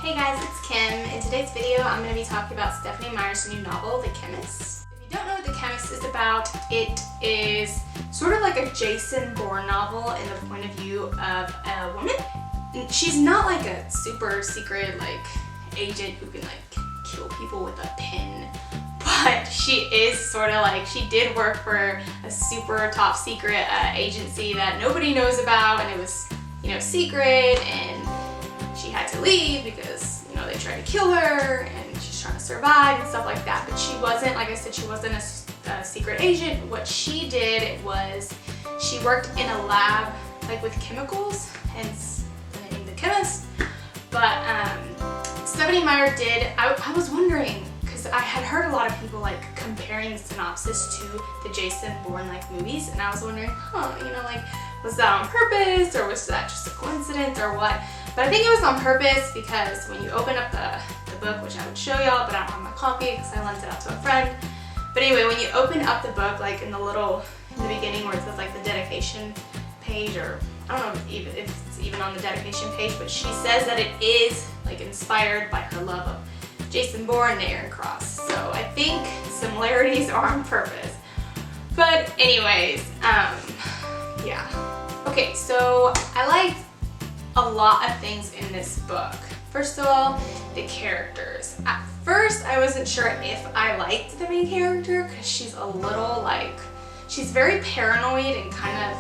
Hey guys, it's Kim. In today's video, I'm going to be talking about Stephenie Meyer's new novel, The Chemist. If you don't know what The Chemist is about, it is sort of like a Jason Bourne novel in the point of view of a woman. She's not like a super secret agent who can kill people with a pin, but she is sort of she did work for a super top secret agency that nobody knows about, and it was secret, and she had to leave because they tried to kill her and she's trying to survive and stuff like that. But she wasn't, like I said, she wasn't a secret agent. What she did was she worked in a lab with chemicals, hence the name The Chemist. But Stephenie Meyer did, I was wondering, because I had heard a lot of people comparing the synopsis to the Jason Bourne movies, and I was wondering, was that on purpose or was that just a coincidence or what? But I think it was on purpose, because when you open up the book, which I would show y'all, but I don't have my copy because I lent it out to a friend. But anyway, when you open up the book, in the beginning where it says the dedication page, or I don't know if it's even on the dedication page, but she says that it is inspired by her love of Jason Bourne and Aaron Cross. So I think similarities are on purpose. But anyways, yeah. Okay, so I liked a lot of things in this book. First of all, the characters. At first, I wasn't sure if I liked the main character because she's a little she's very paranoid and kind of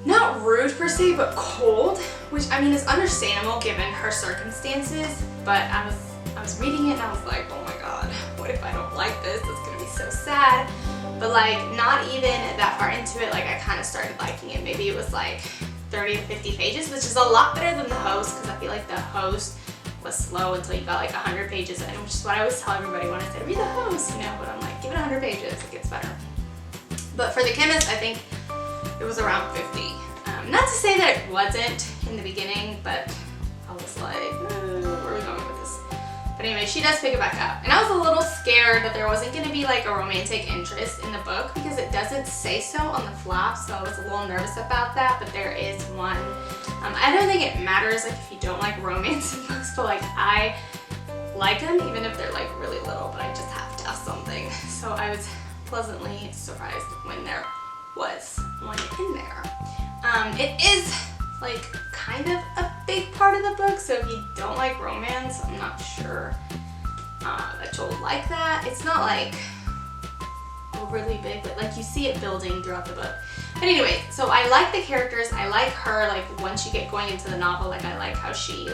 not rude per se, but cold, which I mean is understandable given her circumstances. But I was reading it and I was like, oh my god, what if I don't like this? It's gonna be so sad. But not even that far into it, I kind of started liking it. Maybe it was 30 to 50 pages, which is a lot better than the host, because I feel like the host was slow until you got 100 pages in, which is what I always tell everybody when I say read the host, but I'm give it 100 pages, it gets better. But for The Chemist, I think it was around 50. Not to say that it wasn't in the beginning, but I was like, where are we going with this? But anyway, she does pick it back up. And I was a little scared that there wasn't going to be a romantic interest in the book, because it doesn't say so on the flap, so I was a little nervous about that, but there is one. I don't think it matters if you don't like romance in books, but I like them even if they're really little, but I just have to have something. So I was pleasantly surprised when there was one in there. It is kind of a big part of the book, so if you don't like romance, I'm not sure that you'll like that. It's not really big, but you see it building throughout the book. But anyway, so I like the characters. I like her once you get going into the novel. I like how she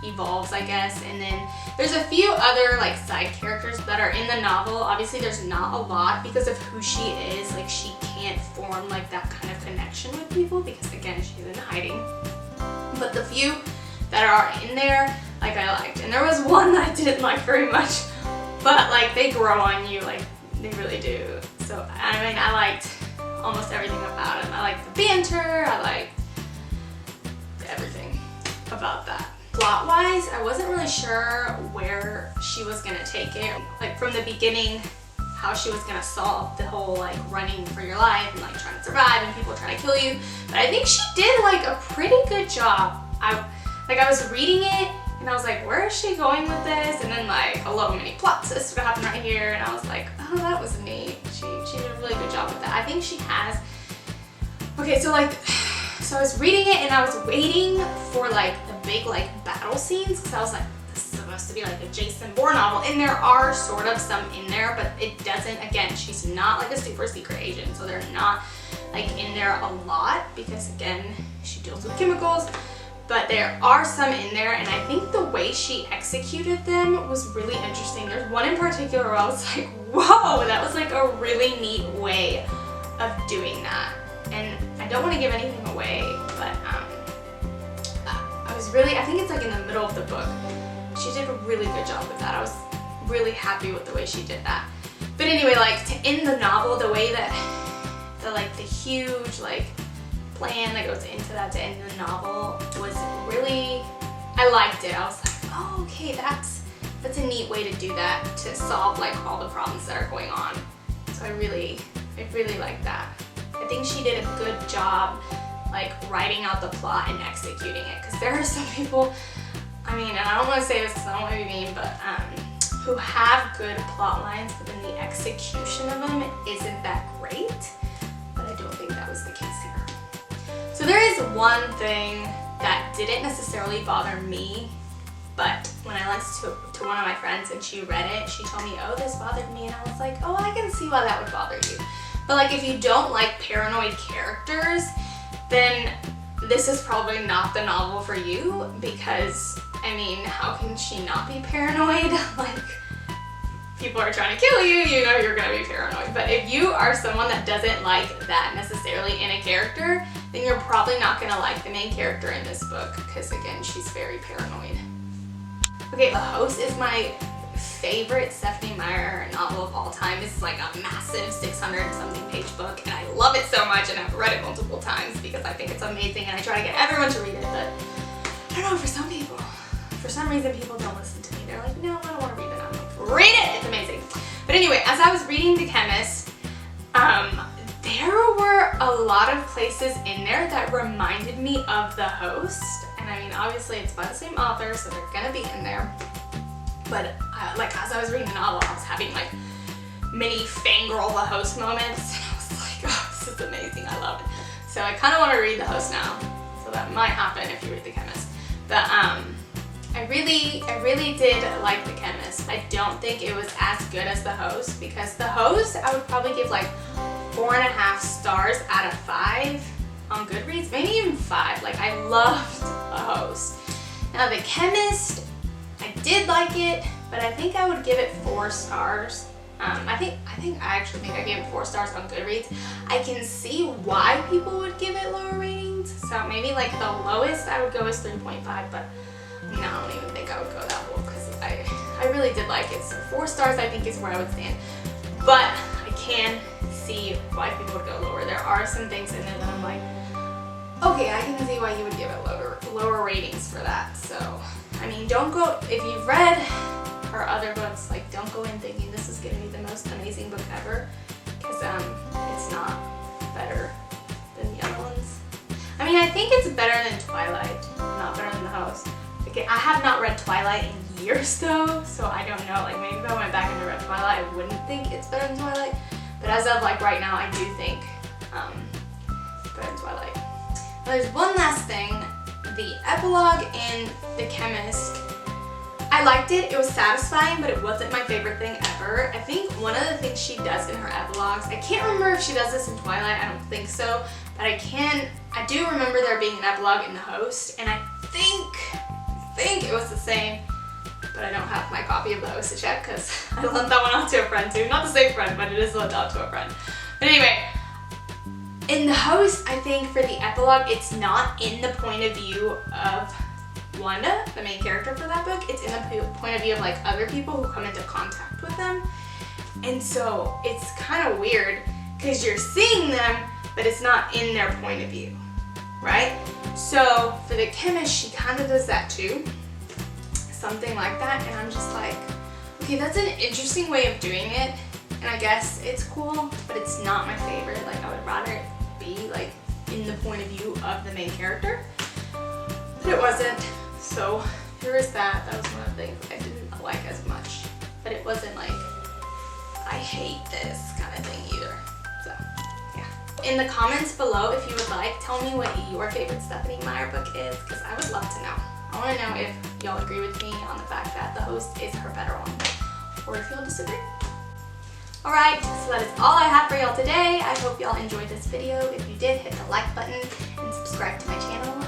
evolves, I guess. And then there's a few other side characters that are in the novel. Obviously there's not a lot because of who she is. She can't form that kind of connection with people because again, she's in hiding. But the few that are in there, I liked. And there was one that I didn't like very much, but they grow on you, they really do. So I mean, I liked almost everything about him. I liked the banter, I liked everything about that. Plot-wise, I wasn't really sure where she was gonna take it. From the beginning, how she was gonna solve the whole running for your life and trying to survive and people trying to kill you. But I think she did a pretty good job. I was reading it and I was like, where is she going with this? And then a little mini plot twist would happen right here, and I was like, oh, that was neat. She did a really good job with that. I think she has. Okay, so so I was reading it and I was waiting for the big battle scenes, because I was like, this is supposed to be a Jason Bourne novel, and there are sort of some in there, but it doesn't, again, she's not a super secret agent, so they're not in there a lot, because again, she deals with chemicals. But there are some in there, and I think the way she executed them was really interesting. There's one in particular where I was like, whoa, that was a really neat way of doing that. And I don't want to give anything away, but I think it's in the middle of the book. She did a really good job with that. I was really happy with the way she did that. But anyway, to end the novel, the way that the huge plan that goes into that to end the novel was really, I liked it. I was like, oh, okay, that's a neat way to do that, to solve all the problems that are going on. So I really like that. I think she did a good job like writing out the plot and executing it, because there are some people, I mean, and I don't want to say this because I don't want to be mean, but who have good plot lines, but then the execution of them isn't that great. But I don't think that was the case here. So there is one thing that didn't necessarily bother me, but when I lent it to one of my friends and she read it, she told me, oh, this bothered me, and I was like, oh, I can see why that would bother you. But like, if you don't like paranoid characters, then this is probably not the novel for you, because, I mean, how can she not be paranoid? Like, people are trying to kill you, you know you're gonna be paranoid. But if you are someone that doesn't like that necessarily in a character, then you're probably not gonna like the main character in this book, because again, she's very paranoid. Okay, The Host is my favorite Stephenie Meyer novel of all time. It's like a massive 600-something page book, and I love it so much, and I've read it multiple times because I think it's amazing, and I try to get everyone to read it, but I don't know, for some people, for some reason people don't listen to me. They're like, no, I don't want to read it. I'm like, read it! It's amazing. But anyway, as I was reading The Chemist, there were a lot of places in there that reminded me of The Host. And I mean, obviously it's by the same author, so they're gonna be in there. But like, as I was reading the novel, I was having like mini fangirl The Host moments. And I was like, oh, this is amazing, I love it. So I kind of want to read The Host now. So that might happen if you read The Chemist. But I really did like The Chemist. I don't think it was as good as The Host, because The Host I would probably give like 4.5 stars out of 5 on Goodreads, maybe even 5. Like, I loved The Host. Now The Chemist, I did like it, but I think I would give it 4 stars. I actually think I gave it 4 stars on Goodreads. I can see why people would give it lower ratings. So maybe like the lowest I would go is 3.5, but I mean, I don't even think I would go that low because I really did like it. So 4 stars I think is where I would stand. But I can see why people would go lower. There are some things in there that I'm like, okay, I can see why you would give it lower ratings for that. So, I mean, don't go, if you've read her other books, like, don't go in thinking this is going to be the most amazing book ever, because it's not better than the other ones. I mean, I think it's better than Twilight, not better than The Host. Okay, I have not read Twilight in years though, so I don't know, like, maybe if I went back and read Twilight, I wouldn't think it's better than Twilight, but as of like right now, I do think it's better than Twilight. There's one last thing, the epilogue in The Chemist. I liked it, it was satisfying, but it wasn't my favorite thing ever. I think one of the things she does in her epilogues, I can't remember if she does this in Twilight, I don't think so, but I do remember there being an epilogue in The Host, and I think it was the same, but I don't have my copy of The Host to check because I lent that one out to a friend too. Not the same friend, but it is lent out to a friend. But anyway, in The Host, I think for the epilogue, it's not in the point of view of Wanda, the main character for that book. It's in the point of view of like other people who come into contact with them. And so it's kind of weird because you're seeing them, but it's not in their point of view, right? So for The Chemist, she kind of does that too. Something like that, and I'm just like, okay, that's an interesting way of doing it, and I guess it's cool, but it's not my favorite. Like, I would rather it be like in the point of view of the main character, but it wasn't. So there is that. That was one of the things I didn't like as much, but it wasn't like I hate this kind of thing either. So yeah. In the comments below, if you would like, tell me what your favorite Stephenie Meyer book is, because I would love to know. I want to know if y'all agree with me on the fact that The Host is her better one, or if y'all disagree. Alright, so that is all I have for y'all today. I hope y'all enjoyed this video. If you did, hit the like button and subscribe to my channel.